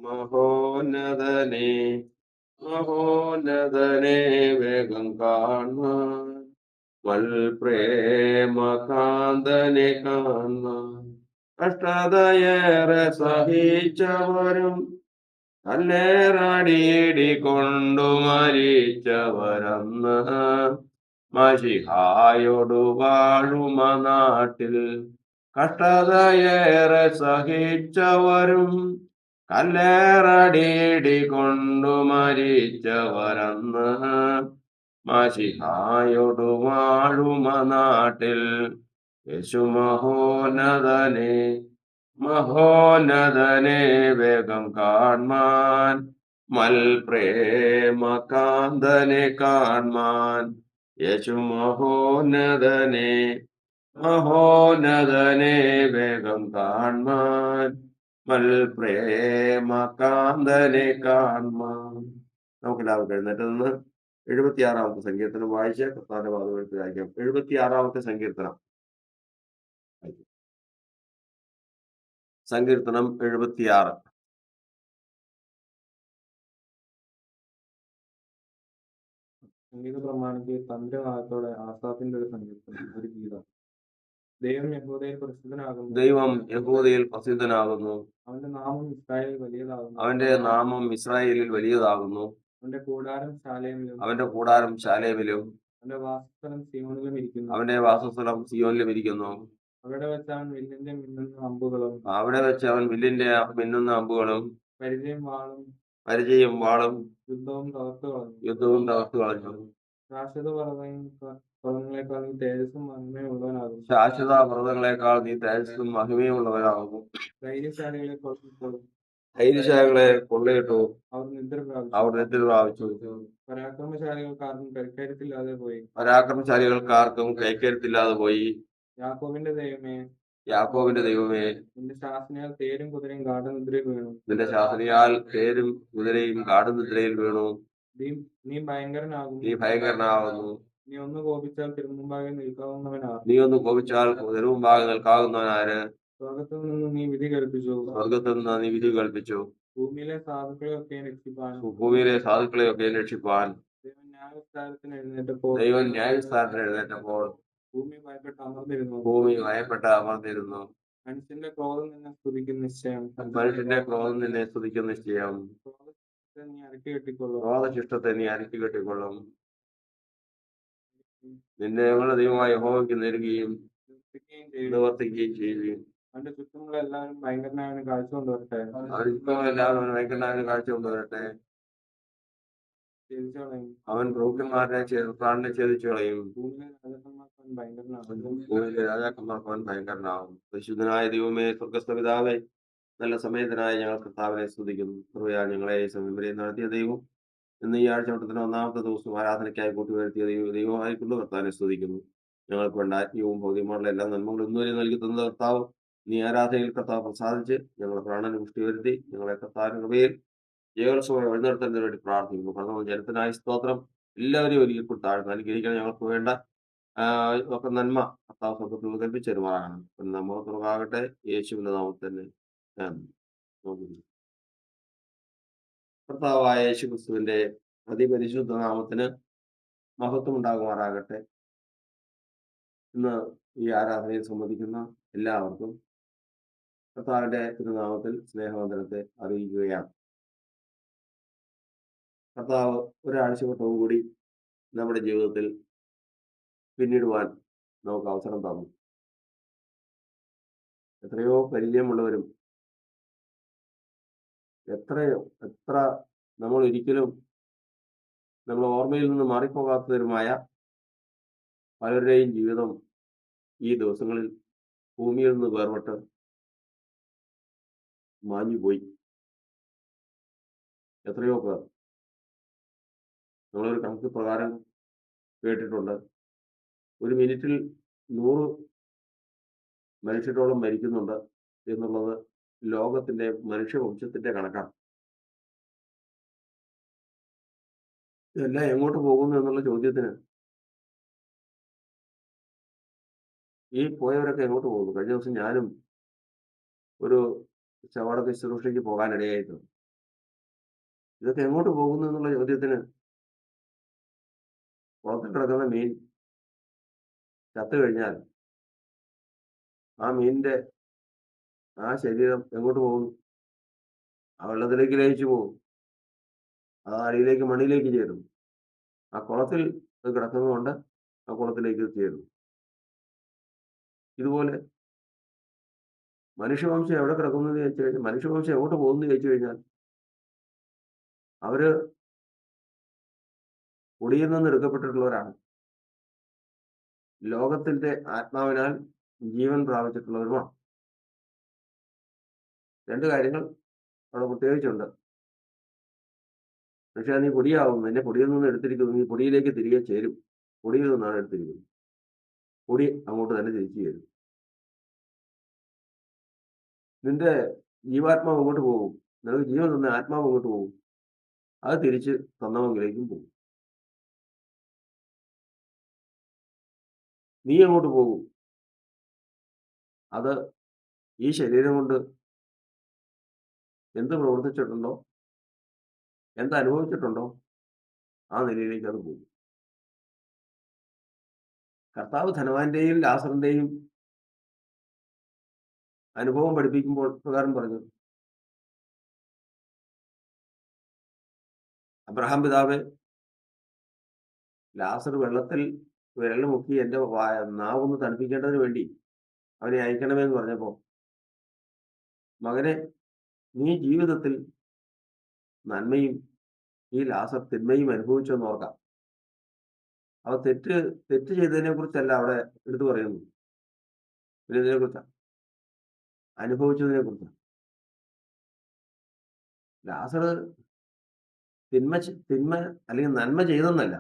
മഹോന്നതനെ മഹോന്നതനെ വേഗം കാണാൻ പ്രേമകാന്തനെ കാണാൻ കഷ്ടതയേറെ സഹിച്ചവരും കല്ലേറടിയിടി കൊണ്ടു മരിച്ചവരന്ന് മഷിഹായോടു വാഴുമ നാട്ടിൽ കഷ്ടതയേറെ സഹിച്ചവരും കല്ലേറടിയിടി കൊണ്ടു മരിച്ചവരന്ന് മഷിഹായോടു വാഴുമ നാട്ടിൽ യേശു മഹോന്നതനെ മഹോന്നതനെ വേഗം കാൺമാൻ പ്രേമകാന്തനെ കാൺമാൻ യേശു മഹോന്നതനെ മഹോന്നതനെ വേഗം കാൺമാൻ പ്രേമകാന്തനെ കാൺമാൻ. നമുക്കെല്ലാവർക്കും എഴുന്നേറ്റ് നിന്ന് 76-ാമത്തെ സങ്കീർത്തനം വായിച്ച് കർത്താവിന്റെ പാദമെടുത്ത് വായിക്കാം. 76-ാമത്തെ സങ്കീർത്തനം. സങ്കീർത്തനം 76. സംഗീത പ്രമാണിക്ക് തന്ത്രനാദത്തോടെ ആസാഫിന്റെ ഒരു സങ്കീർത്തനം, ഒരു ഗീതം. ദൈവം യഹൂദയിൽ പ്രസിദ്ധനാകുന്നു. ദൈവം യഹൂദയിൽ പ്രസിദ്ധനാകുന്നു. അവന്റെ നാമം ഇസ്രായേലിൽ വലിയതാകുന്നു. അവന്റെ നാമം ഇസ്രായേലിൽ വലിയതാകുന്നു. അവന്റെ കൂടാരം ശാലേമിലും. അവന്റെ കൂടാരം ശാലേമിലും. അവന്റെ വാസസ്ഥലം സിയോനിലും ഇരിക്കുന്നു. അവന്റെ വാസസ്ഥലം സിയോനിലും ഇരിക്കുന്നു. അവിടെ വെച്ച് അവൻ വില്ലിന്റെ മിന്നുന്ന അമ്പുകളും. അവിടെ വെച്ച് അവൻ വില്ലിന്റെ മിന്നുന്ന അമ്പുകളും പരിചയം വാളും യുദ്ധവും തകർത്തു കളഞ്ഞു. ശാശ്വത പർവ്വതങ്ങളെക്കാൾ നീ തേജസ്സും മഹിമയുള്ളവനാകുന്നു. ശാശ്വത പർവ്വതങ്ങളെക്കാൾ നീ തേജസ്സും മഹിമയുള്ളവനാകുന്നു. ധൈര്യശാലികളെ കൊള്ളയിട്ടു അവർ നിദ്ര പ്രാപിച്ചു. പരാക്രമശാലികൾക്കാർക്കും കൈക്കരുത്തില്ലാതെ പോയി. യാക്കോബിന്റെ ദൈവമേ, നിന്റെ ശാസനയാൽ തേരും കുതിരയും ഗാഠനിദ്രയിൽ വീണു. നിന്റെ ശാസനയാൽ തേരും കുതിരയും ഗാഠനിദ്രയിൽ വീണു. നീ ഭയങ്കരനാകുന്നു. നീ ഒന്ന് കോപിച്ചാൽ തിരുമുമ്പാകെ നിൽക്കാവുന്നവനാര്? സ്വർഗത്തിൽ നിന്ന് നീ വിധി കൽപ്പിച്ചു. ഭൂമിയിലെ സാധുക്കളെയൊക്കെ രക്ഷിപ്പാൻ ദൈവം ന്യായവിസ്താരത്തിന് എഴുന്നേറ്റപ്പോൾ ഭൂമി ഭയപ്പെട്ട് അമർന്നിരുന്നു. മനുഷ്യന്റെ ക്രോധം നിന്നെ സ്തുതിക്കും നിശ്ചയം. ക്രോധശിഷ്ടത്തെ നീ അരക്കി കെട്ടിക്കൊള്ളും. നിന്നെ ഞങ്ങളുടെ ദൈവമായ യഹോവയ്ക്ക് നേരുകയും നിവർത്തിക്കുകയും ചെയ്യുകയും അവന്റെ ചുറ്റുമുള്ള എല്ലാവരും ഭയങ്കരനായവന് കാഴ്ച കൊണ്ടുവരട്ടെ. അവൻ പ്രഭുക്കന്മാരെ പ്രാണനെ ഛേദിച്ചു കളയും. ഭൂമിയിലെ രാജാക്കന്മാർക്ക് അവൻ ഭയങ്കരനാവും. പരിശുദ്ധനായ ദൈവമേ, സ്വർഗസ്ഥ പിതാവേ, നല്ല സമയത്തിനായി ഞങ്ങൾ കർത്താവിനെ സ്തുതിക്കുന്നു. കൃപയാൽ ഞങ്ങളെ ഈ സമയം വരെ നടത്തിയ ദൈവം, ഇന്ന് ഈ ആഴ്ചവട്ടത്തിന് 1-ാമത്തെ ദിവസം ആരാധനയ്ക്കായി കൂട്ടിവരുത്തിയ ദൈവമായിക്കൊണ്ട് കർത്താവിനെ സ്തുതിക്കുന്നു. ഞങ്ങൾക്ക് വേണ്ട ആത്മീയവും ഭൗതികമായുള്ള എല്ലാ നന്മകളും ഇന്നുവരെ നൽകി തന്ന കർത്താവ്, നീ ആരാധനയിൽ കർത്താവ് പ്രസാദിച്ച് ഞങ്ങളുടെ പ്രാണന് പുഷ്ടി വരുത്തി ഞങ്ങളെ കർത്താവിന്റെ കൃപയിൽ ജയോത്സവം എഴുന്നേൽക്കുന്നതിന് വേണ്ടി പ്രാർത്ഥിക്കുന്നു. കർത്താവ് ജനത്തിനായി സ്തോത്രം. എല്ലാവരെയും ഒരുക്കി താഴ്ന്ന് അനുഗ്രഹിക്കാൻ ഞങ്ങൾക്ക് വേണ്ട ഒക്കെ നന്മ കർത്താവ് സ്വർഗത്തിൽ കൽപ്പിച്ചു തരുമാറാകണം. നമ്മൾ തുറക്കാകട്ടെ. യേശുവിന്റെ നാമത്തിൽ തന്നെ കർത്താവായ യേശു ക്രിസ്തുവിന്റെ അതിപരിശുദ്ധ നാമത്തിന് മഹത്വം ഉണ്ടാകുമാറാകട്ടെ. ഇന്ന് ഈ ആരാധനയിൽ സംബന്ധിക്കുന്ന എല്ലാവർക്കും കർത്താവിന്റെ തിരുനാമത്തിൽ സ്നേഹവന്ദനത്തെ അറിയിക്കുകയാണ്. കർത്താവ് ഒരാഴ്ചവട്ടവും കൂടി നമ്മുടെ ജീവിതത്തിൽ പിന്നിടുവാൻ നമുക്ക് അവസരം തന്നു. എത്രയോ പരിചയമുള്ളവരും എത്ര നമ്മൾ ഒരിക്കലും നമ്മൾ ഓർമ്മയിൽ നിന്ന് മാറിപ്പോകാത്തവരുമായ പലരുടെയും ജീവിതം ഈ ദിവസങ്ങളിൽ ഭൂമിയിൽ നിന്ന് വേർപെട്ട് മാഞ്ഞുപോയി. എത്രയോ പേർ നമ്മളൊരു കണക്ക് പ്രകാരം കേട്ടിട്ടുണ്ട്, ഒരു മിനിറ്റിൽ 100 മനുഷ്യരോളം മരിക്കുന്നുണ്ട് എന്നുള്ളത് ലോകത്തിന്റെ മനുഷ്യവംശത്തിന്റെ കണക്കാണ്. ഇതെല്ലാം എങ്ങോട്ട് പോകുന്നു എന്നുള്ള ചോദ്യത്തിന് ഈ പോയവരൊക്കെ എങ്ങോട്ട് പോകുന്നു? കഴിഞ്ഞ ദിവസം ഞാനും ഒരു ശവടക്ക ശുശ്രൂഷയ്ക്ക് പോകാനിടയായിട്ടുണ്ട്. ഇതൊക്കെ എങ്ങോട്ട് പോകുന്നു എന്നുള്ള ചോദ്യത്തിന് കുളത്തിൽ കിടക്കുന്ന മീൻ ചത്തു കഴിഞ്ഞാൽ ആ മീനിന്റെ ആ ശരീരം എങ്ങോട്ട് പോകുന്നു? ആ വെള്ളത്തിലേക്ക് ലയിച്ചു പോകും. അത് അടിയിലേക്ക് മണ്ണിലേക്ക് ചേരും. ആ കുളത്തിൽ അത് കിടക്കുന്നതുകൊണ്ട് ആ കുളത്തിലേക്ക് ചേരും. ഇതുപോലെ മനുഷ്യവംശം എവിടെ കിടക്കുന്നു എന്ന് ചോദിച്ചു കഴിഞ്ഞാൽ, മനുഷ്യവംശം എങ്ങോട്ട് പോകുന്നു എന്ന് ചോദിച്ചു കഴിഞ്ഞാൽ, അവര് പൊടിയിൽ നിന്ന് എടുക്കപ്പെട്ടിട്ടുള്ളവരാണ്. ലോകത്തിന്റെ ആത്മാവിനാൽ ജീവൻ പ്രാപിച്ചിട്ടുള്ളവരുമാണ്. രണ്ട് കാര്യങ്ങൾ അവിടെ പ്രത്യേകിച്ചുണ്ട്. പക്ഷേ നീ പൊടിയാവും, നിന്നെ പൊടിയിൽ നിന്ന് എടുത്തിരിക്കുന്നു, നീ പൊടിയിലേക്ക് തിരികെ ചേരും. പൊടിയിൽ നിന്നാണ് എടുത്തിരിക്കുന്നത്. പൊടി അങ്ങോട്ട് തന്നെ തിരിച്ചു ചേരും. നിന്റെ ജീവാത്മാവ് അങ്ങോട്ട് പോകും. നിനക്ക് ജീവൻ തന്ന ആത്മാവ് അങ്ങോട്ട് പോകും. അത് തിരിച്ച് തന്നവങ്കിലേക്കും പോകും. നീ അങ്ങോട്ട് പോകും. അത് ഈ ശരീരം കൊണ്ട് എന്ത് പ്രവർത്തിച്ചിട്ടുണ്ടോ, എന്ത് അനുഭവിച്ചിട്ടുണ്ടോ, ആ നിലയിലേക്ക് അത് പോകും. കർത്താവ് ധനവാന്റെയും ലാസറിന്റെയും അനുഭവം പഠിപ്പിക്കുമ്പോൾ പ്രകാരം പറഞ്ഞു, അബ്രഹാം പിതാവേ, ലാസർ വെള്ളത്തിൽ വിരൽ മുക്കി എന്റെ നാവൊന്ന് തണുപ്പിക്കേണ്ടതിന് വേണ്ടി അവനെ അയക്കണമെന്ന് പറഞ്ഞപ്പോ, മകനെ, നീ ജീവിതത്തിൽ നന്മയും ഈ ലാസർ തിന്മയും അനുഭവിച്ചു എന്ന് ഓർക്കാം. അവ തെറ്റ് ചെയ്തതിനെ കുറിച്ചല്ല അവിടെ എടുത്തു പറയുന്നു. പിന്നെ ഇതിനെ കുറിച്ചാണ്, അനുഭവിച്ചതിനെ കുറിച്ചാണ്. ലാസർ തിന്മ അല്ലെങ്കിൽ നന്മ ചെയ്തെന്നല്ല,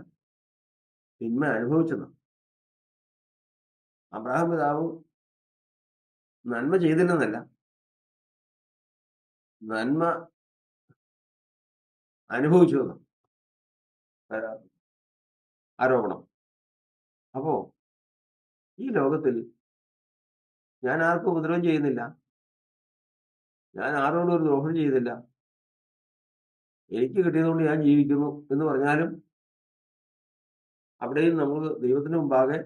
തിന്മ അനുഭവിച്ചെന്നാണ്. അബ്രഹാം പിതാവ് നന്മ ചെയ്തില്ലെന്നല്ല, നന്മ അനുഭവിച്ചു എന്നാണ് ആരോപണം. അപ്പോ ഈ ലോകത്തിൽ ഞാൻ ആർക്കും ഉപദ്രവം ചെയ്യുന്നില്ല, ഞാൻ ആരോടും ഒരു ദ്രോഹം ചെയ്യുന്നില്ല, എനിക്ക് കിട്ടിയതുകൊണ്ട് ഞാൻ ജീവിക്കുന്നു എന്ന് പറഞ്ഞാലും അവിടെയും നമുക്ക് ദൈവത്തിന് മുമ്പാകെ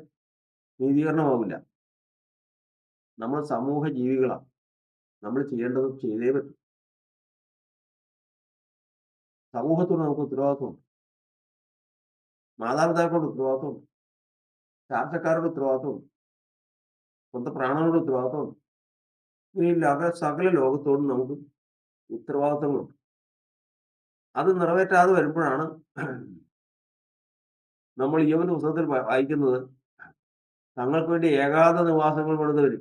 നീതീകരണമാവില്ല. നമ്മൾ സമൂഹ ജീവികളാണ്. നമ്മൾ ചെയ്യേണ്ടത് ചെയ്തേ പറ്റും. സമൂഹത്തോട് നമുക്ക് ഉത്തരവാദിത്വമുണ്ട്. മാതാപിതാക്കളോട് ഉത്തരവാദിത്വമുണ്ട്. ചാർച്ചക്കാരോട് ഉത്തരവാദിത്വമുണ്ട്. സ്വന്തം പ്രാണനോട് ഉത്തരവാദിത്വമുണ്ട്. ഈ സകല ലോകത്തോടും നമുക്ക് ഉത്തരവാദിത്വങ്ങളുണ്ട്. അത് നിറവേറ്റാതെ വരുമ്പോഴാണ് നമ്മൾ യോബിന്റെ പുസ്തകത്തിൽ വായിക്കുന്നത്, തങ്ങൾക്ക് വേണ്ടി ഏകാന്ത നിവാസങ്ങൾ പണിതവർ.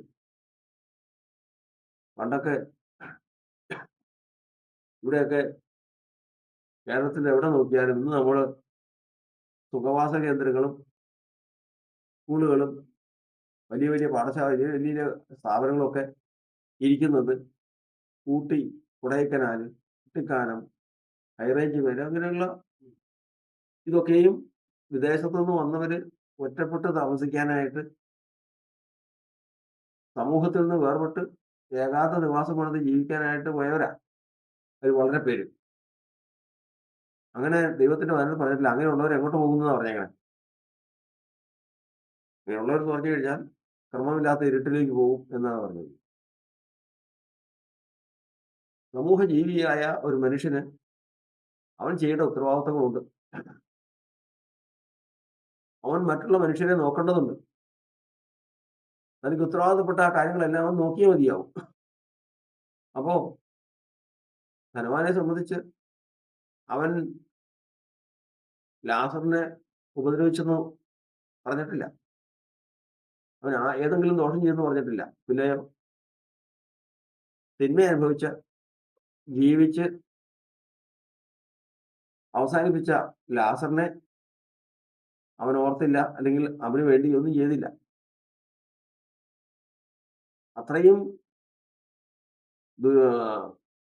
പണ്ടൊക്കെ ഇവിടെയൊക്കെ കേരളത്തിൽ എവിടെ നോക്കിയാലും ഇന്ന് നമ്മൾ സുഖവാസ കേന്ദ്രങ്ങളും സ്കൂളുകളും വലിയ വലിയ പാഠശാല, വലിയ വലിയ സ്ഥാപനങ്ങളൊക്കെ ഇരിക്കുന്നത് ഊട്ടി, കൊടൈക്കനാൽ, കുട്ടിക്കാനം, ഹൈറേഞ്ച് വരെ അങ്ങനെയുള്ള ഇതൊക്കെയും വിദേശത്തു നിന്ന് വന്നവര് ഒറ്റപ്പെട്ട് താമസിക്കാനായിട്ട് സമൂഹത്തിൽ നിന്ന് വേർപെട്ട് ഏകാന്ത നിവാസം പണിത് ജീവിക്കാനായിട്ട് പോയവരാ അവർ വളരെ പേര്. അങ്ങനെ ദൈവത്തിന്റെ വചനത്തിൽ പറഞ്ഞിട്ടില്ല അങ്ങനെയുള്ളവർ എങ്ങോട്ട് പോകുന്നതാണ് പറഞ്ഞേക്കണേ. അങ്ങനെയുള്ളവർ പറഞ്ഞു കഴിഞ്ഞാൽ ക്രമമില്ലാത്ത ഇരുട്ടിലേക്ക് പോകും എന്നാണ് പറഞ്ഞത്. സമൂഹ ജീവിയായ ഒരു മനുഷ്യന് അവൻ ചെയ്യേണ്ട ഉത്തരവാദിത്തങ്ങളുണ്ട്. അവൻ മറ്റുള്ള മനുഷ്യരെ നോക്കേണ്ടതുണ്ട്. തനിക്ക് ഉത്തരവാദിത്തപ്പെട്ട ആ കാര്യങ്ങളെല്ലാം അവൻ നോക്കിയേ മതിയാവും. അപ്പോ ധനവാനെ സംബന്ധിച്ച് അവൻ ലാസറിനെ ഉപദ്രവിച്ചെന്ന് പറഞ്ഞിട്ടില്ല. അവൻ ഏതെങ്കിലും ദോഷം ചെയ്തെന്ന് പറഞ്ഞിട്ടില്ല. പിന്നെയോ തിന്മ അനുഭവിച്ച, ജീവിച്ച് അവസാനിപ്പിച്ച ലാസറിനെ അവൻ ഓർത്തില്ല, അല്ലെങ്കിൽ അവന് വേണ്ടി ഒന്നും ചെയ്തില്ല. അത്രയും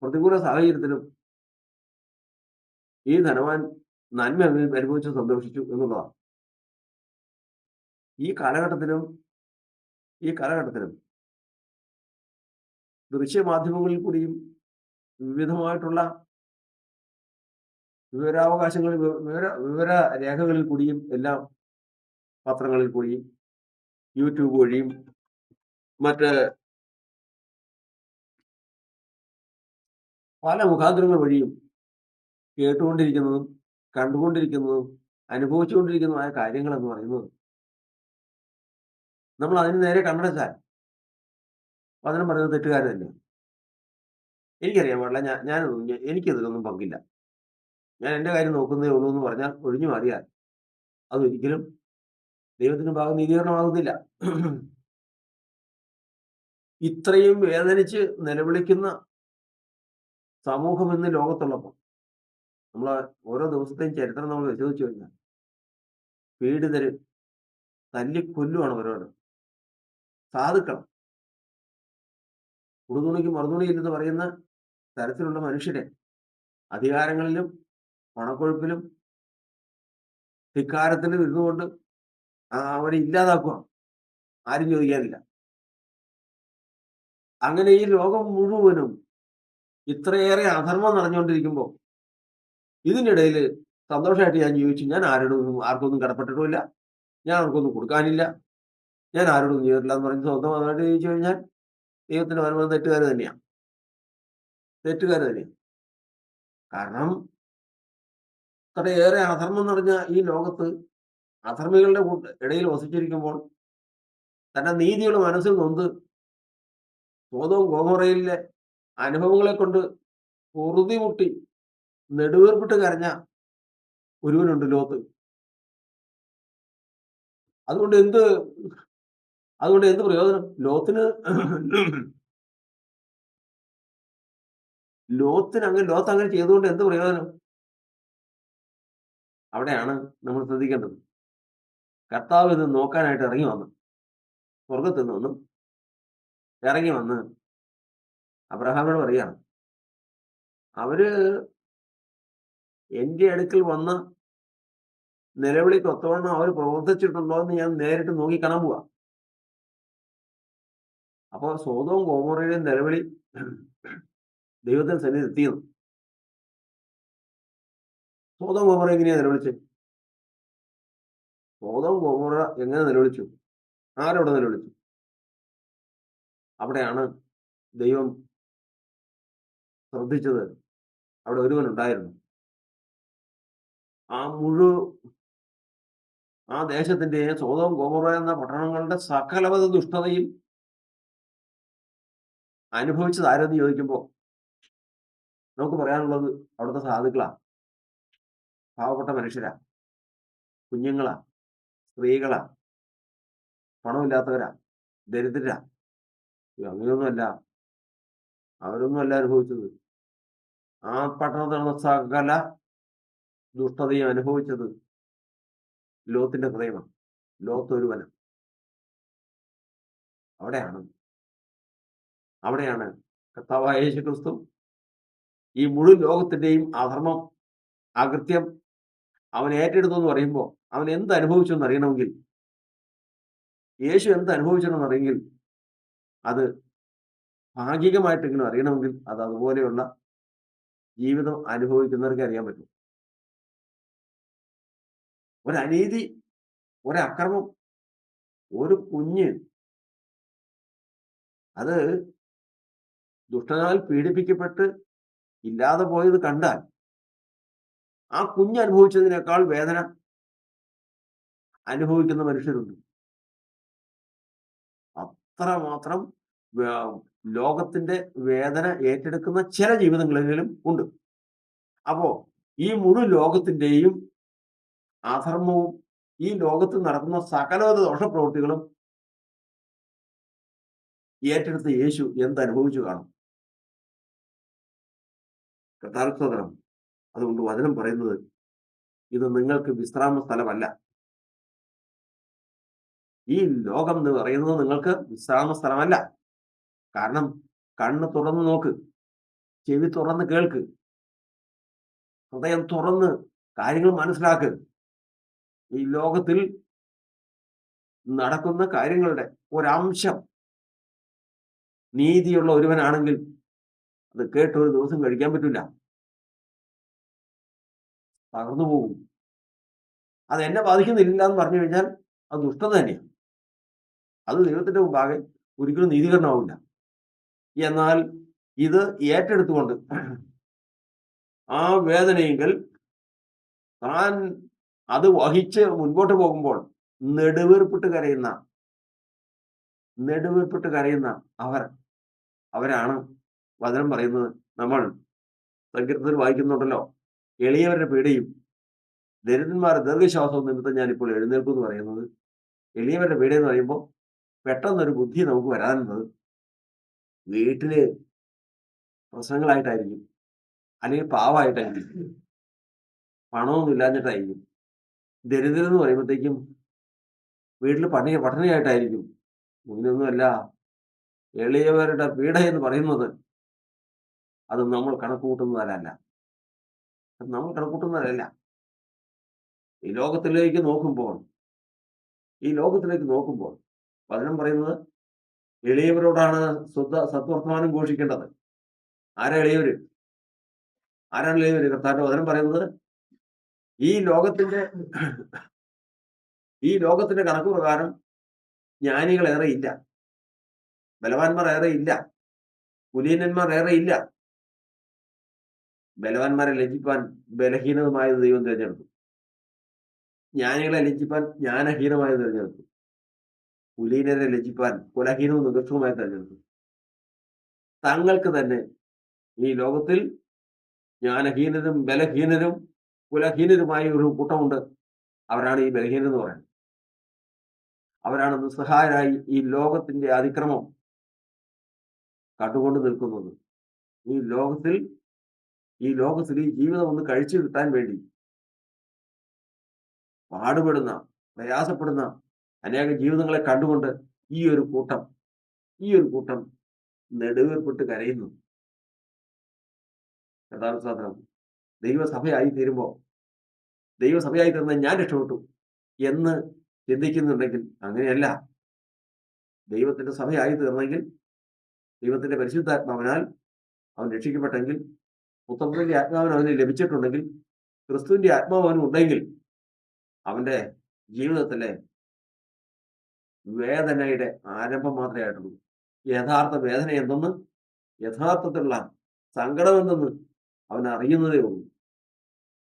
പ്രതികൂല സാഹചര്യത്തിലും ഈ ധനവാൻ നന്മ അനുഭവിച്ച് സന്തോഷിച്ചു എന്നുള്ളതാണ്. ഈ കാലഘട്ടത്തിലും ദൃശ്യമാധ്യമങ്ങളിൽ കൂടിയും വിവിധമായിട്ടുള്ള വിവരാവകാശങ്ങളിൽ വിവര രേഖകളിൽ കൂടിയും എല്ലാം, പത്രങ്ങളിൽ കൂടിയും യൂട്യൂബ് വഴിയും മറ്റ് പല മുഖാന്തരങ്ങൾ വഴിയും കേട്ടുകൊണ്ടിരിക്കുന്നതും കണ്ടുകൊണ്ടിരിക്കുന്നതും അനുഭവിച്ചുകൊണ്ടിരിക്കുന്നതുമായ കാര്യങ്ങൾ എന്ന് പറയുന്നത്, നമ്മൾ അതിന് നേരെ കണ്ണടച്ചാൽ വചനം പറയുന്നത് തെറ്റുകാർ തന്നെയാണ്. എനിക്കറിയാൻ പാടില്ല, എനിക്കതിലൊന്നും പങ്കില്ല, ഞാൻ എൻ്റെ കാര്യം നോക്കുന്നതേ ഉള്ളൂ എന്ന് പറഞ്ഞാൽ ഒഴിഞ്ഞു മാറിയാൽ അതൊരിക്കലും ദൈവത്തിന് ഭാഗം നീതീകരണമാകുന്നില്ല. ഇത്രയും വേദനിച്ച് നിലവിളിക്കുന്ന സമൂഹം ഇന്ന് ലോകത്തുള്ളപ്പോൾ, നമ്മൾ ഓരോ ദിവസത്തെയും ചരിത്രം നമ്മൾ പരിശോധിച്ചു കഴിഞ്ഞാൽ പീഡിതര് തല്ലിക്കൊല്ലുവാണ് ഓരോരോ സാധുക്കൾ, ഉടുതുണിക്ക് മറുതുണിയില്ലെന്ന് പറയുന്ന തരത്തിലുള്ള മനുഷ്യരെ അധികാരങ്ങളിലും പണക്കൊഴുപ്പിലും ധിക്കാരത്തിലും ഇരുന്നുകൊണ്ട് അവരെ ഇല്ലാതാക്കുക, ആരും ചോദിക്കാനില്ല. അങ്ങനെ ഈ ലോകം മുഴുവനും ഇത്രയേറെ അധർമ്മം നടന്നുകൊണ്ടിരിക്കുമ്പോൾ ഇതിനിടയിൽ സന്തോഷമായിട്ട് ഞാൻ ജീവിച്ചു, ഞാൻ ആർക്കൊന്നും കടപ്പെട്ടിട്ടുമില്ല, ഞാൻ ആർക്കൊന്നും കൊടുക്കാനില്ല, ഞാൻ ആരോടും ചെയ്തിട്ടില്ല എന്ന് പറഞ്ഞ് സ്വന്തമായിട്ട് ജീവിച്ചു കഴിഞ്ഞാൽ ദൈവത്തിന്റെ വരുന്നത് തെറ്റുകാർ തന്നെയാണ്. കാരണം അത്രയേറെ അധർമ്മം നിറഞ്ഞ ഈ ലോകത്ത് അധർമ്മികളുടെ ഇടയിൽ വസിച്ചിരിക്കുമ്പോൾ തന്റെ നീതിയുടെ മനസ്സിൽ നൊന്ത് സോദോം ഗോമോറയിലെ അനുഭവങ്ങളെ കൊണ്ട് പൊറുതിമുട്ടി നെടുവീർപ്പിട്ട് കരഞ്ഞ ഒരുവനുണ്ട്, ലോത്ത്. അതുകൊണ്ട് എന്ത് പ്രയോജനം? ലോത്ത് അങ്ങനെ ചെയ്തുകൊണ്ട് എന്ത് പ്രയോജനം? അവിടെയാണ് നമ്മൾ ശ്രദ്ധിക്കേണ്ടത്. കർത്താവ് ഇത് നോക്കാനായിട്ട് ഇറങ്ങി വന്നു, സ്വർഗത്തിൽ നിന്നും ഇറങ്ങി വന്ന് അബ്രഹാമിനോട് പറയാണ്, അവര് എന്റെ അടുക്കൽ വന്ന നിലവിളിക്ക് ഒത്തവണ്ണം അവർ പ്രവർത്തിച്ചിട്ടുണ്ടോ എന്ന് ഞാൻ നേരിട്ട് നോക്കി കാണാൻ പോവാ. അപ്പോൾ സോദോം ഗോമോറയിലെ നിലവിളി ദൈവത്തിന് സന്നിധി എത്തിയെന്ന്. സോദോം ഗോമോറ എങ്ങനെയാ നിലവിളിച്ചത്? സോദോം ഗോമോറ എങ്ങനെ നിലവിളിച്ചു? ആരവിടെ നിലവിളിച്ചു? അവിടെയാണ് ദൈവം ശ്രദ്ധിച്ചത്. അവിടെ ഒരുവനുണ്ടായിരുന്നു. ആ ദേശത്തിന്റെ സോദോം ഗോമോറ എന്ന പട്ടണങ്ങളുടെ സകലവിധ ദുഷ്ടതയും അനുഭവിച്ചത് ആരെന്ന് ചോദിക്കുമ്പോൾ നമുക്ക് പറയാനുള്ളത് അവിടുത്തെ സാധുക്കളാ, പാവപ്പെട്ട മനുഷ്യരാ, കുഞ്ഞുങ്ങളാ, സ്ത്രീകളാ, പണമില്ലാത്തവരാ, ദരിദ്രരാ. അങ്ങനെയൊന്നുമല്ല, അവരൊന്നും അല്ല അനുഭവിച്ചത്. ആ പട്ടണത്തിൽ നടന്ന സകല ദുഷ്ടതയും അനുഭവിച്ചത് ലോത്തിന്റെ ഹൃദയമാണ്. ലോത്ത് ഒരുവനം. അവിടെയാണ് കർത്താവായ യേശു ക്രിസ്തു ഈ മുഴുവൻ ലോകത്തിന്റെയും അധർമ്മം, അകൃത്യം അവൻ ഏറ്റെടുത്തു എന്ന് പറയുമ്പോൾ അവൻ എന്ത് അനുഭവിച്ചു എന്നറിയണമെങ്കിൽ, യേശു എന്ത് അനുഭവിച്ചെന്നറിയെങ്കിൽ, അത് ഭാഗികമായിട്ടെങ്കിലും അറിയണമെങ്കിൽ അത് അതുപോലെയുള്ള ജീവിതം അനുഭവിക്കുന്നവർക്ക് അറിയാൻ പറ്റും. ഒരനീതി, ഒരക്രമം, ഒരു കുഞ്ഞ് അത് ദുഷ്ടനാൽ പീഡിപ്പിക്കപ്പെട്ട് ഇല്ലാതെ പോയത് കണ്ടാൽ ആ കുഞ്ഞ് അനുഭവിച്ചതിനേക്കാൾ വേദന അനുഭവിക്കുന്ന മനുഷ്യരുണ്ട്. അത്രമാത്രം ലോകത്തിന്റെ വേദന ഏറ്റെടുക്കുന്ന ചില ജീവിതങ്ങളിലും ഉണ്ട്. അപ്പോ ഈ മുഴുവൻ ലോകത്തിന്റെയും അധർമ്മവും ഈ ലോകത്ത് നടക്കുന്ന സകലവിധ ദോഷപ്രവൃത്തികളും ഏറ്റെടുത്ത യേശു എന്തനുഭവിച്ചു കാണും? കർത്താവിസ്തോത്രം. അതുകൊണ്ട് വചനം പറയുന്നത്, ഇത് നിങ്ങൾക്ക് വിശ്രാമ സ്ഥലമല്ല. ഈ ലോകം എന്ന് പറയുന്നത് നിങ്ങൾക്ക് വിശ്രാമ സ്ഥലമല്ല. കാരണം കണ്ണ് തുറന്ന് നോക്ക്, ചെവി തുറന്ന് കേൾക്ക്, ഹൃദയം തുറന്ന് കാര്യങ്ങൾ മനസ്സിലാക്ക്. ഈ ലോകത്തിൽ നടക്കുന്ന കാര്യങ്ങളുടെ ഒരംശം നീതിയുള്ള ഒരുവനാണെങ്കിൽ അത് കേട്ട് ഒരു ദിവസം കഴിക്കാൻ പറ്റില്ല, തകർന്നു പോകും. അത് എന്നെ ബാധിക്കുന്നില്ല എന്ന് പറഞ്ഞു കഴിഞ്ഞാൽ അത് ദുഷ്ടത തന്നെയാണ്. അത് ദൈവത്തിന്റെ മുമ്പാകെ ഒരിക്കലും നീതീകരണമാവില്ല. എന്നാൽ ഇത് ഏറ്റെടുത്തുകൊണ്ട് ആ വേദനയെങ്കിൽ താൻ അത് വഹിച്ച് മുൻപോട്ട് പോകുമ്പോൾ നെടുവീർപ്പിട്ട് കരയുന്ന അവരാണ് വചനം പറയുന്നത്. നമ്മൾ സങ്കീർത്തനത്തിൽ വായിക്കുന്നുണ്ടല്ലോ, എളിയവരുടെ പീഡയും ദരിദ്രന്മാരുടെ ദീർഘശ്വാസവും നിമിത്തം ഞാനിപ്പോൾ എഴുന്നേൽക്കും എന്ന് പറയുന്നത്. എളിയവരുടെ പീഡ എന്ന് പറയുമ്പോൾ പെട്ടെന്നൊരു ബുദ്ധി നമുക്ക് വരാനുള്ളത് വീട്ടില് പ്രശ്നങ്ങളായിട്ടായിരിക്കും, അല്ലെങ്കിൽ പാവമായിട്ടായിരിക്കും, പണമൊന്നും ഇല്ലാഞ്ഞിട്ടായിരിക്കും. ദരിദ്രം എന്ന് പറയുമ്പോഴത്തേക്കും വീട്ടിൽ പട്ടിണിയായിട്ടായിരിക്കും. ഇങ്ങനെയൊന്നുമല്ല. എളിയവരുടെ പീഡ എന്ന് പറയുന്നത് അത് നമ്മൾ കണക്കുകൂട്ടുന്നതല്ല. ഈ ലോകത്തിലേക്ക് നോക്കുമ്പോൾ വചനം പറയുന്നത് എളിയവരോടാണ് സത്വർത്തമാനം ഘോഷിക്കേണ്ടത്. ആരാണ് എളിയവര്? കർത്താവിന്റെ വചനം പറയുന്നത് ഈ ലോകത്തിന്റെ കണക്ക് പ്രകാരം ജ്ഞാനികൾ ഏറെ ഇല്ല, ബലവാന്മാർ ഏറെ ഇല്ല, കുലീനന്മാർ ഏറെ ഇല്ല. ബലവാന്മാരെ ലജ്ജിപ്പാൻ ബലഹീനമായത് ദൈവം തിരഞ്ഞെടുത്തു. ജ്ഞാനികളെ ലജ്ജിപ്പാൻ ജ്ഞാനഹീനമായത് തിരഞ്ഞെടുത്തു. കുലീനരെ ലജ്ജിപ്പാൻ കുലഹീനവും നികൃഷ്ടവുമായി തിരഞ്ഞെടുത്തു. തങ്ങൾക്ക് തന്നെ ഈ ലോകത്തിൽ ജ്ഞാനഹീനരും ബലഹീനരും കുലഹീനരുമായ ഒരു കൂട്ടമുണ്ട്. അവരാണ് ഈ ബലഹീനർ എന്ന് പറയുന്നത്. അവരാണ് നിസ്സഹായരായി ഈ ലോകത്തിന്റെ അതിക്രമം കണ്ടുകൊണ്ട് നിൽക്കുന്നത്. ഈ ലോകത്തിൽ ഈ ജീവിതം ഒന്ന് കഴിച്ചു കിട്ടാൻ വേണ്ടി പാടുപെടുന്ന, പ്രയാസപ്പെടുന്ന അനേക ജീവിതങ്ങളെ കണ്ടുകൊണ്ട് ഈ ഒരു കൂട്ടം നെടുവീർപ്പിട്ട് കരയുന്നു. യഥാർത്ഥം ദൈവസഭയായി തീർന്ന ഞാൻ രക്ഷപ്പെട്ടു എന്ന് ചിന്തിക്കുന്നുണ്ടെങ്കിൽ അങ്ങനെയല്ല. ദൈവത്തിന്റെ സഭയായി തീർന്നെങ്കിൽ, ദൈവത്തിന്റെ പരിശുദ്ധാത്മാവിനാൽ അവൻ രക്ഷിക്കപ്പെട്ടെങ്കിൽ, പുത്രന്റെ ആത്മാവിന് അവന് ലഭിച്ചിട്ടുണ്ടെങ്കിൽ, ക്രിസ്തുവിന്റെ ആത്മാവ് അവന് ഉണ്ടെങ്കിൽ, അവന്റെ ജീവിതത്തിലെ വേദനയുടെ ആരംഭം മാത്രമേ ആയിട്ടുള്ളൂ. യഥാർത്ഥ വേദന എന്തെന്ന്, യഥാർത്ഥത്തിലുള്ള സങ്കടം എന്തെന്ന് അവൻ അറിയുന്നതേ ഉള്ളൂ.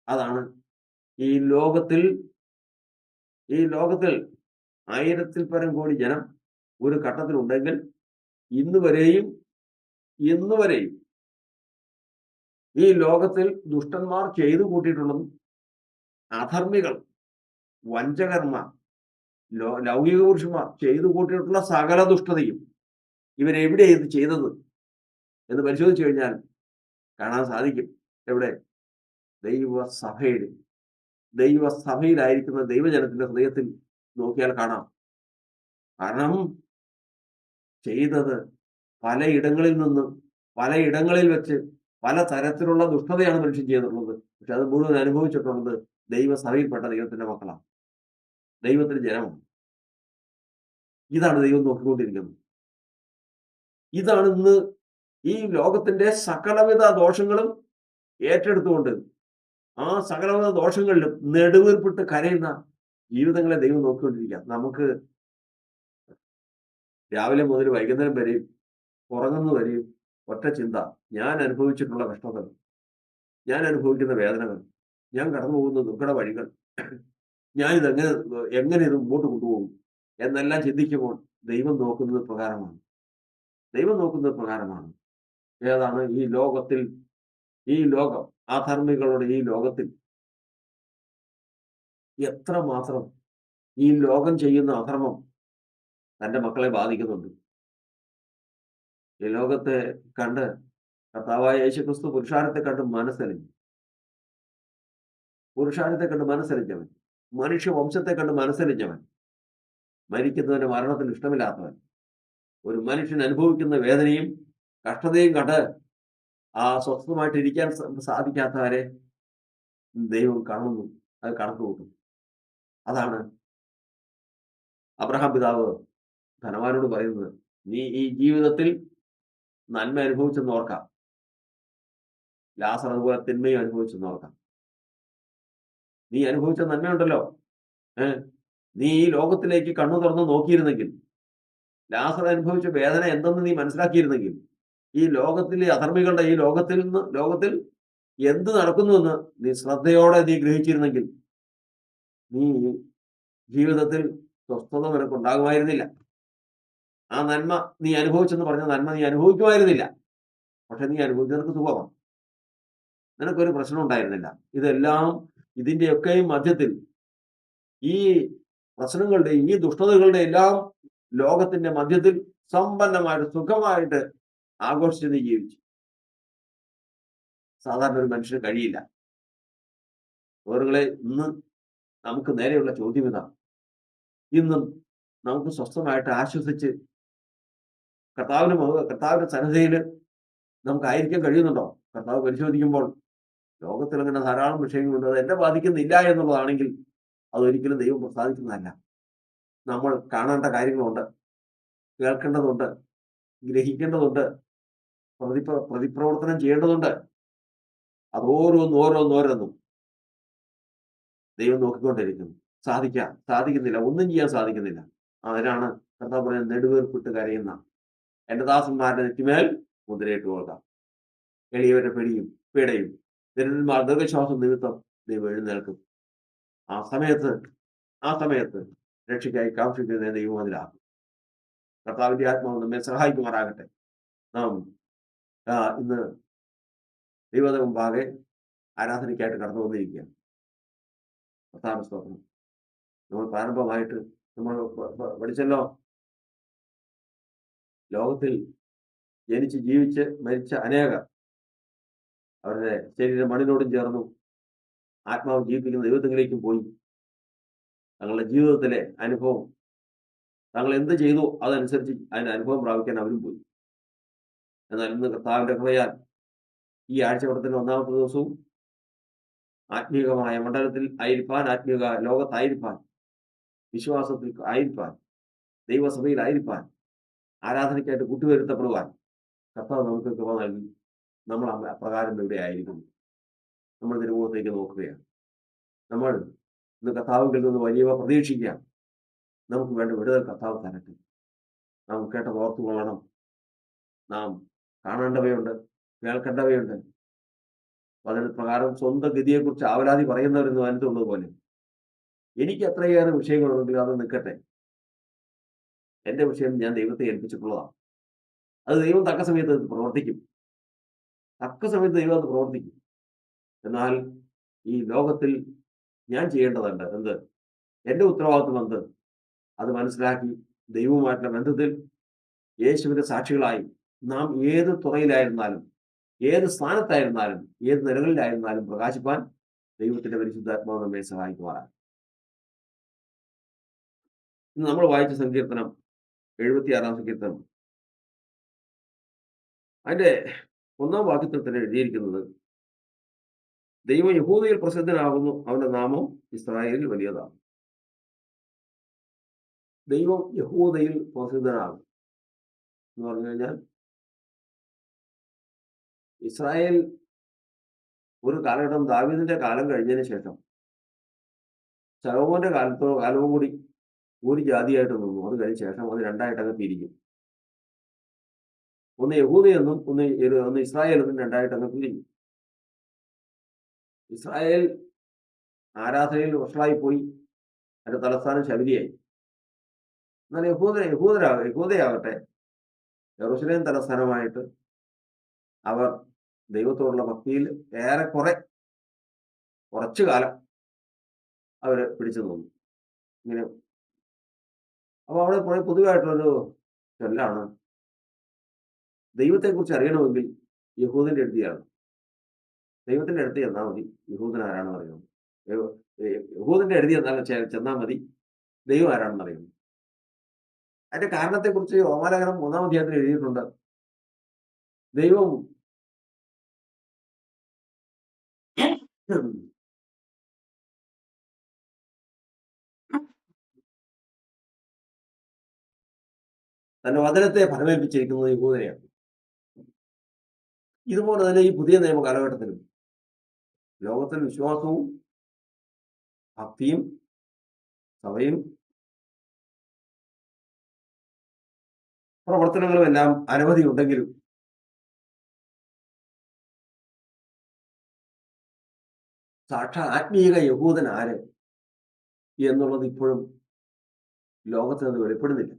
അതാണ് ഈ ലോകത്തിൽ 1000-ൽ പരം കോടി ജനം ഒരു ഘട്ടത്തിലുണ്ടെങ്കിൽ ഇന്ന് വരെയും ഈ ലോകത്തിൽ ദുഷ്ടന്മാർ ചെയ്തു കൂട്ടിയിട്ടുള്ളതും, അധർമ്മികൾ, വഞ്ചകന്മാർ, ലൗകിക പുരുഷന്മാർ ചെയ്തു കൂട്ടിയിട്ടുള്ള സകല ദുഷ്ടതയും ഇവരെവിടെ ഇത് ചെയ്തത് എന്ന് പരിശോധിച്ചു കഴിഞ്ഞാൽ കാണാൻ സാധിക്കും. എവിടെ? ദൈവസഭയിലായിരിക്കുന്ന ദൈവജനത്തിന്റെ ഹൃദയത്തിൽ നോക്കിയാൽ കാണാം. കാരണം ചെയ്തത് പലയിടങ്ങളിൽ വെച്ച് പല തരത്തിലുള്ള ദുഷ്ടതയാണ് മനുഷ്യൻ ചെയ്തിട്ടുള്ളത്. പക്ഷെ അത് മുഴുവൻ അനുഭവിച്ചിട്ടുള്ളത് ദൈവസഭയിൽപ്പെട്ട ദൈവത്തിന്റെ മക്കളാണ്, ദൈവത്തിന്റെ ജനമാണ്. ഇതാണ് ദൈവം നോക്കിക്കൊണ്ടിരിക്കുന്നത്. ഇതാണ് ഇന്ന് ഈ ലോകത്തിന്റെ സകലവിധ ദോഷങ്ങളും ഏറ്റെടുത്തുകൊണ്ട് ആ സകലവിധ ദോഷങ്ങളിലും നെടുവീർപ്പിട്ട് കരയുന്ന ജീവിതങ്ങളെ ദൈവം നോക്കിക്കൊണ്ടിരിക്കുക. നമുക്ക് രാവിലെ മുതൽ വൈകുന്നേരം വരെയും ഉറങ്ങുന്നവരെയും ഒറ്റ ചിന്ത: ഞാൻ അനുഭവിച്ചിട്ടുള്ള കഷ്ടതകൾ, ഞാൻ അനുഭവിക്കുന്ന വേദനകൾ, ഞാൻ കടന്നു പോകുന്ന ദുർഘട വഴികൾ, ഞാൻ എങ്ങനെ ഇത് മുമ്പോട്ട് കൊണ്ടുപോകും എന്നെല്ലാം ചിന്തിക്കുമ്പോൾ ദൈവം നോക്കുന്നത് പ്രകാരമാണ്. ഏതാണ്? ഈ ലോകം അധർമ്മികളുടെ ഈ ലോകത്തിൽ എത്രമാത്രം ഈ ലോകം ചെയ്യുന്ന അധർമ്മം തന്റെ മക്കളെ ബാധിക്കുന്നുണ്ട്. ഈ ലോകത്തെ കണ്ട് കർത്താവായ യേശുക്രിസ്തു പുരുഷാരത്തെ കണ്ട് മനസ്സലിഞ്ഞവൻ, മനുഷ്യവംശത്തെ കണ്ട് മനസ്സലിഞ്ഞവൻ, മരിക്കുന്നവന്റെ മരണത്തിന് ഇഷ്ടമില്ലാത്തവൻ, ഒരു മനുഷ്യൻ അനുഭവിക്കുന്ന വേദനയും കഷ്ടതയും കണ്ട് സ്വസ്ഥമായിട്ട് ഇരിക്കാൻ സാധിക്കാത്തവരെ ദൈവം കാണുന്നു, അത് കണക്ക് കൂട്ടും. അതാണ് അബ്രഹാം പിതാവ് ധനവാനോട് പറയുന്നത്: നീ ഈ ജീവിതത്തിൽ നന്മ അനുഭവിച്ചെന്ന് ഓർക്കാം. ലാസർ അതുപോലെ തിന്മയും അനുഭവിച്ചെന്ന് ഓർക്കാം. നീ അനുഭവിച്ച നന്മയുണ്ടല്ലോ, നീ ഈ ലോകത്തിലേക്ക് കണ്ണു തുറന്ന് നോക്കിയിരുന്നെങ്കിൽ, ലാസർ അനുഭവിച്ച വേദന എന്തെന്ന് നീ മനസ്സിലാക്കിയിരുന്നെങ്കിൽ, ഈ ലോകത്തിലെ അധർമ്മികളുടെ ഈ ലോകത്തിൽ എന്ത് നടക്കുന്നുവെന്ന് നീ ശ്രദ്ധയോടെ നീ ഗ്രഹിച്ചിരുന്നെങ്കിൽ, നീ ജീവിതത്തിൽ സ്വസ്ഥത നിനക്കുണ്ടാകുമായിരുന്നില്ല. ആ നന്മ നീ അനുഭവിച്ചെന്ന് പറഞ്ഞ നന്മ നീ അനുഭവിക്കുമായിരുന്നില്ല. പക്ഷെ നീ അനുഭവിച്ചത് നിനക്ക് സുഖമാണ്. നിനക്കൊരു പ്രശ്നം ഉണ്ടായിരുന്നില്ല. ഇതെല്ലാം ഇതിന്റെയൊക്കെയും മധ്യത്തിൽ ഈ പ്രശ്നങ്ങളുടെ ഈ ദുഷ്ടതകളുടെ എല്ലാം ലോകത്തിന്റെ മധ്യത്തിൽ സമ്പന്നമായിട്ട് സുഖമായിട്ട് ആഘോഷിച്ച് നീ ജീവിച്ചു. സാധാരണ ഒരു മനുഷ്യന് കഴിയില്ല. ഓറുകളെ, ഇന്ന് നമുക്ക് നേരെയുള്ള ചോദ്യം ഇതാണ്. ഇന്നും നമുക്ക് സ്വസ്ഥമായിട്ട് ആശ്വസിച്ച് കർത്താവിന്റെ സന്നിധിയിൽ നമുക്കായിരിക്കാൻ കഴിയുന്നുണ്ടോ? കർത്താവ് പരിശോധിക്കുമ്പോൾ ലോകത്തിൽ അങ്ങനെ ധാരാളം വിഷയങ്ങളുണ്ട്, അത് എന്നെ ബാധിക്കുന്നില്ല എന്നുള്ളതാണെങ്കിൽ അതൊരിക്കലും ദൈവം പ്രസാദിക്കുന്നതല്ല. നമ്മൾ കാണേണ്ട കാര്യങ്ങളുണ്ട്, കേൾക്കേണ്ടതുണ്ട്, ഗ്രഹിക്കേണ്ടതുണ്ട്, പ്രതിപ്രവർത്തനം ചെയ്യേണ്ടതുണ്ട്. അത് ഓരോന്നും ദൈവം നോക്കിക്കൊണ്ടിരിക്കുന്നു. സാധിക്കുന്നില്ല, ഒന്നും ചെയ്യാൻ സാധിക്കുന്നില്ല. അതിനാണ് കർത്താവ് പറയുന്നത്, നെടുവീർപ്പിട്ട് കരയുന്ന എന്റെ ദാസന്മാരുടെ നെറ്റിമേൽ മുദ്രയിട്ട് കൊടുക്കാം. എളിയവരുടെ പീഡയും ദരിദ്രന്മാർ ദീർഘശ്വാസം നിമിത്തം ദൈവം എഴുന്നേൽക്കും. ആ സമയത്ത് രക്ഷയ്ക്കായി കാക്ഷിക്കുന്ന ദൈവം അതിലാക്കും. കർത്താവിന്റെ ആത്മാവ് നമ്മെ സഹായിക്കുമാറാകട്ടെ. നാം ഇന്ന് ദൈവത്തിന് മുമ്പാകെ ആരാധനയ്ക്കായിട്ട് കടന്നു വന്നിരിക്കുകയാണ്. കർത്താവിന്റെ സ്തോത്രം. നമ്മൾ പ്രാരംഭമായിട്ട് നമ്മൾ പഠിച്ചല്ലോ, ലോകത്തിൽ ജനിച്ച് ജീവിച്ച് മരിച്ച അനേകർ അവരുടെ ശരീരം മണ്ണിനോടും ചേർന്നു ആത്മാവ് ജീവിപ്പിക്കുന്ന ദൈവത്തിലേക്കും പോയി. തങ്ങളുടെ ജീവിതത്തിലെ അനുഭവം, തങ്ങൾ എന്ത് ചെയ്തു അതനുസരിച്ച് അതിന്റെ അനുഭവം പ്രാപിക്കാൻ അവരും പോയി. എന്നാൽ ഇന്ന് കർത്താവിന്റെ കൃപയാൽ ഈ ആഴ്ചവട്ടത്തിന്റെ 1-ാമത്തെ ദിവസവും ആത്മീയമായ മണ്ഡലത്തിൽ ആയിരിക്കാൻ, ആത്മീയ ലോകത്തായിരിക്കാൻ, വിശ്വാസത്തിൽ ആയിരിക്കാൻ, ദൈവസഭയിൽ ആയിരിക്കാൻ, ആരാധനയ്ക്കായിട്ട് കൂട്ടുവരുത്തപ്പെടുവാൻ കർത്താവ് നമുക്ക് കൃപ നൽകി. നമ്മൾ അപ്രകാരം ഇവിടെ ആയിരിക്കുന്നു. നമ്മൾ തിരുമുഖത്തേക്ക് നോക്കുകയാണ്. നമ്മൾ ഇന്ന് കർത്താവിൽ നിന്ന് വലിയവ പ്രതീക്ഷിക്കുകയാണ്. നമുക്ക് വേണ്ട വിടുതൽ കർത്താവ് തരട്ടെ. നാം കേട്ടത് ഓർത്തുകൊള്ളണം. നാം കാണേണ്ടവയുണ്ട്, കേൾക്കേണ്ടവയുണ്ട്. അതിന് പ്രകാരം സ്വന്തം ഗതിയെക്കുറിച്ച് ആവലാതി പറയുന്നവരെന്ന് മനസ്സിലുള്ളതുപോലെ എനിക്ക് എത്രയേറെ വിഷയങ്ങളുണ്ടെങ്കിൽ അത് നിൽക്കട്ടെ. എന്റെ വിഷയം ഞാൻ ദൈവത്തെ ഏൽപ്പിച്ചിട്ടുള്ളതാണ്. അത് ദൈവം തക്ക സമയത്ത് പ്രവർത്തിക്കും. ദൈവം അത് പ്രവർത്തിക്കും. എന്നാൽ ഈ ലോകത്തിൽ ഞാൻ ചെയ്യേണ്ടതുണ്ട് എന്ത്? എന്റെ ഉത്തരവാദിത്വം എന്ത്? അത് മനസ്സിലാക്കി ദൈവവുമായിട്ടുള്ള ബന്ധത്തിൽ യേശുവിന്റെ സാക്ഷികളായി നാം ഏത് തുറയിലായിരുന്നാലും, ഏത് സ്ഥാനത്തായിരുന്നാലും, ഏത് നിലകളിലായിരുന്നാലും പ്രകാശിപ്പാൻ ദൈവത്തിന്റെ പരിശുദ്ധാത്മാവ് നമ്മെ സഹായിക്കുവാനാണ്. ഇന്ന് നമ്മൾ വായിച്ച സങ്കീർത്തനം 76-ാം സങ്കീർത്തനം, അതിന്റെ 1-ാം വാക്യത്തിൽ തന്നെ എഴുതിയിരിക്കുന്നത്, ദൈവം യഹൂദയിൽ പ്രസിദ്ധനാകുന്നു, അവന്റെ നാമം ഇസ്രായേലിൽ വലിയതാണ്. ദൈവം യഹൂദയിൽ പ്രസിദ്ധനാകും എന്ന് പറഞ്ഞു കഴിഞ്ഞാൽ, ഇസ്രായേൽ ഒരു കാലഘട്ടം ദാവീദിന്റെ കാലം കഴിഞ്ഞതിന് ശേഷം ശലോമോന്റെ കാലവും കൂടി ഒരു ജാതിയായിട്ട് നിന്നു. അത് കഴിഞ്ഞ ശേഷം അത് രണ്ടായിട്ടൊക്കെ പിരിക്കും. ഒന്ന് യഹൂദയെന്നും ഒന്ന് ഇസ്രായേൽ എന്നും രണ്ടായിട്ടൊക്കെ പിരിഞ്ഞു. ഇസ്രായേൽ ആരാധനയിൽ വഷളായി പോയി. അതിന്റെ തലസ്ഥാനം ശബരിയായി. എന്നാൽ യഹൂദയാകട്ടെ യെരൂശലേം തലസ്ഥാനമായിട്ട് അവർ ദൈവത്തോടുള്ള ഭക്തിയിൽ കുറച്ചു കാലം അവര് പിടിച്ചു നിന്നു. ഇങ്ങനെ അപ്പൊ അവിടെ പൊതുവായിട്ടുള്ളൊരു ചൊല്ലാണ്, ദൈവത്തെക്കുറിച്ച് അറിയണമെങ്കിൽ യഹൂദന്റെ അടുത്താണ്. ദൈവത്തിന്റെ അടുത്ത് ചെന്നാൽ മതി യഹൂദൻ ആരാണെന്ന് അറിയണം. യഹൂദന്റെ അടുത്ത് ചെന്നാൽ മതി ദൈവം ആരാണെന്ന് അറിയണം. അതിന്റെ കാരണത്തെക്കുറിച്ച് റോമാലേഖനം 3-ാം അധ്യായത്തിൽ എഴുതിയിട്ടുണ്ട്. ദൈവം തന്റെ വചനത്തെ ഫലമേൽപ്പിച്ചിരിക്കുന്നത് യഹൂദനെയാണ്. ഇതുപോലെ തന്നെ ഈ പുതിയ നിയമ കാലഘട്ടത്തിലും ലോകത്തിൽ വിശ്വാസവും ഭക്തിയും സഭയും പ്രവർത്തനങ്ങളും എല്ലാം അനവധി ഉണ്ടെങ്കിലും സാക്ഷാൽ ആത്മീയ യഹൂദൻ ആര് എന്നുള്ളത് ഇപ്പോഴും ലോകത്തിൽ നിന്ന് വെളിപ്പെടുന്നില്ല.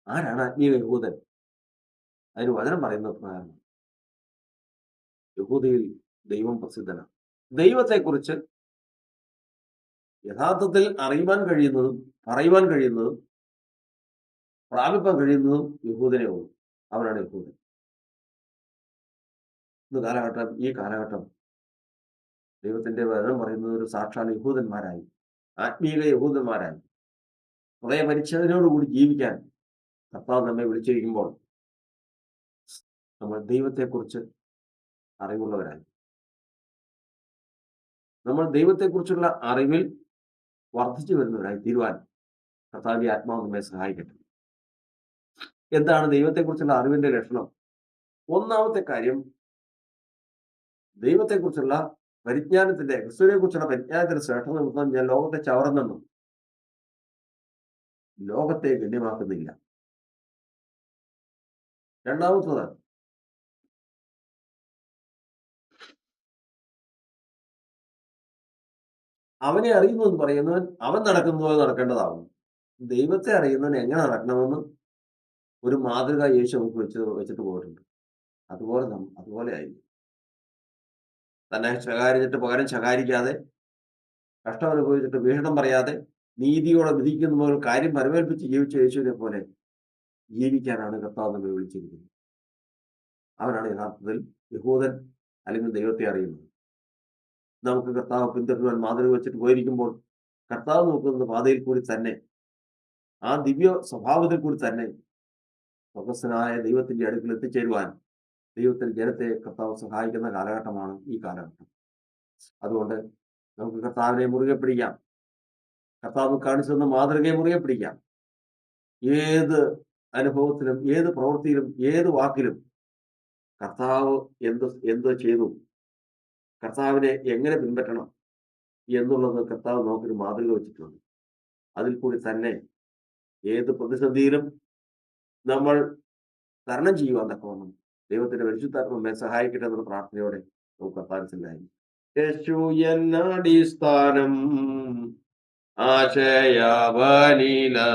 ആരാണ് ആത്മീയ യഹൂദൻ? അതിന് വചനം പറയുന്നത് പ്രകാരം യഹൂദയിൽ ദൈവം പ്രസിദ്ധനാണ്. ദൈവത്തെക്കുറിച്ച് യഥാർത്ഥത്തിൽ അറിയുവാൻ കഴിയുന്നതും പറയുവാൻ കഴിയുന്നതും പ്രാപിപ്പാൻ കഴിയുന്നതും യഹൂദനെ ഉള്ളൂ. അവരാണ് യഹൂദൻ. ഈ കാലഘട്ടം ദൈവത്തിന്റെ വചനം പറയുന്നത് ഒരു സാക്ഷാൽ യഹൂദന്മാരായി, ആത്മീയ യഹൂദന്മാരായി ഹൃദയ പരിച്ഛേദനയോടുകൂടി ജീവിക്കാൻ കർത്താവ് നമ്മെ വിളിച്ചിരിക്കുമ്പോൾ നമ്മൾ ദൈവത്തെക്കുറിച്ച് അറിവുള്ളവരായി, നമ്മൾ ദൈവത്തെക്കുറിച്ചുള്ള അറിവിൽ വർദ്ധിച്ചു വരുന്നവരായി തീരുവാൻ കർത്താവിന്റെ ആത്മാവ് നമ്മെ സഹായിക്കട്ടെ. എന്താണ് ദൈവത്തെക്കുറിച്ചുള്ള അറിവിന്റെ ലക്ഷണം? ഒന്നാമത്തെ കാര്യം, ദൈവത്തെക്കുറിച്ചുള്ള പരിജ്ഞാനത്തിന്റെ, ക്രിസ്തുവിനെ കുറിച്ചുള്ള പരിജ്ഞാനത്തിന്റെ ശ്രേഷ്ഠത നിമിത്തം ഞാൻ ലോകത്തെ ചവറുന്നെന്നും ലോകത്തെ ഗണ്യമാക്കുന്നില്ല. രണ്ടാമത്തത്, അവനെ അറിയുന്നു എന്ന് പറയുന്നവൻ അവൻ നടക്കുന്നത് നടക്കേണ്ടതാകും. ദൈവത്തെ അറിയുന്നവൻ എങ്ങനെ നടക്കണമെന്ന് ഒരു മാതൃക യേശു നമുക്ക് വെച്ചിട്ട് പോയിട്ടുണ്ട്. അതുപോലെ ആയിരിക്കും. തന്നെ ശകാരിച്ചിട്ട് പകരം ശകാരിക്കാതെ, കഷ്ടം അനുഭവിച്ചിട്ട് വീക്ഷണം പറയാതെ, നീതിയോടെ വിധിക്കുന്ന കാര്യം പരമേൽപ്പിച്ച് ജീവിച്ച യേശുവിനെ പോലെ ജീവിക്കാനാണ് കർത്താവ് നമ്മെ വിളിച്ചിരിക്കുന്നത്. അവനാണ് യഥാർത്ഥത്തിൽ യഹൂദൻ, അല്ലെങ്കിൽ ദൈവത്തെ അറിയുന്നത്. നമുക്ക് കർത്താവ് പിന്തുടരുവാൻ മാതൃക വെച്ചിട്ട് പോയിരിക്കുമ്പോൾ കർത്താവ് നോക്കുന്ന പാതയിൽ കൂടി തന്നെ, ആ ദിവ്യ സ്വഭാവത്തിൽ കൂടി തന്നെ സ്വർഗസ്ഥനായ ദൈവത്തിന്റെ അടുക്കൽ എത്തിച്ചേരുവാൻ ദൈവത്തിന്റെ ജനത്തെ കർത്താവ് സഹായിക്കുന്ന കാലഘട്ടമാണ് ഈ കാലഘട്ടം. അതുകൊണ്ട് നമുക്ക് കർത്താവിനെ മുറുകെ പിടിക്കാം. കർത്താവ് കാണിച്ചു തന്ന മാതൃകയെ മുറുകെ പിടിക്കാം. ഏത് അനുഭവത്തിലും, ഏത് പ്രവൃത്തിയിലും, ഏത് വാക്കിലും കർത്താവ് എന്ത് ചെയ്തു, കർത്താവിനെ എങ്ങനെ പിൻപറ്റണം എന്നുള്ളത് കർത്താവ് നമുക്കൊരു മാതൃക വെച്ചിട്ടുണ്ട്. അതിൽ കൂടി തന്നെ ഏത് പ്രതിസന്ധിയിലും നമ്മൾ തരണം ചെയ്യുവാൻ തക്കവണ്ണം ദൈവത്തിന്റെ പരിശുദ്ധാത്മ നമ്മെ സഹായിക്കട്ടെ എന്നുള്ള പ്രാർത്ഥനയോടെ നമുക്ക് കർത്താവിനായി യേശു എന്നടിസ്ഥാനം ആശയവനില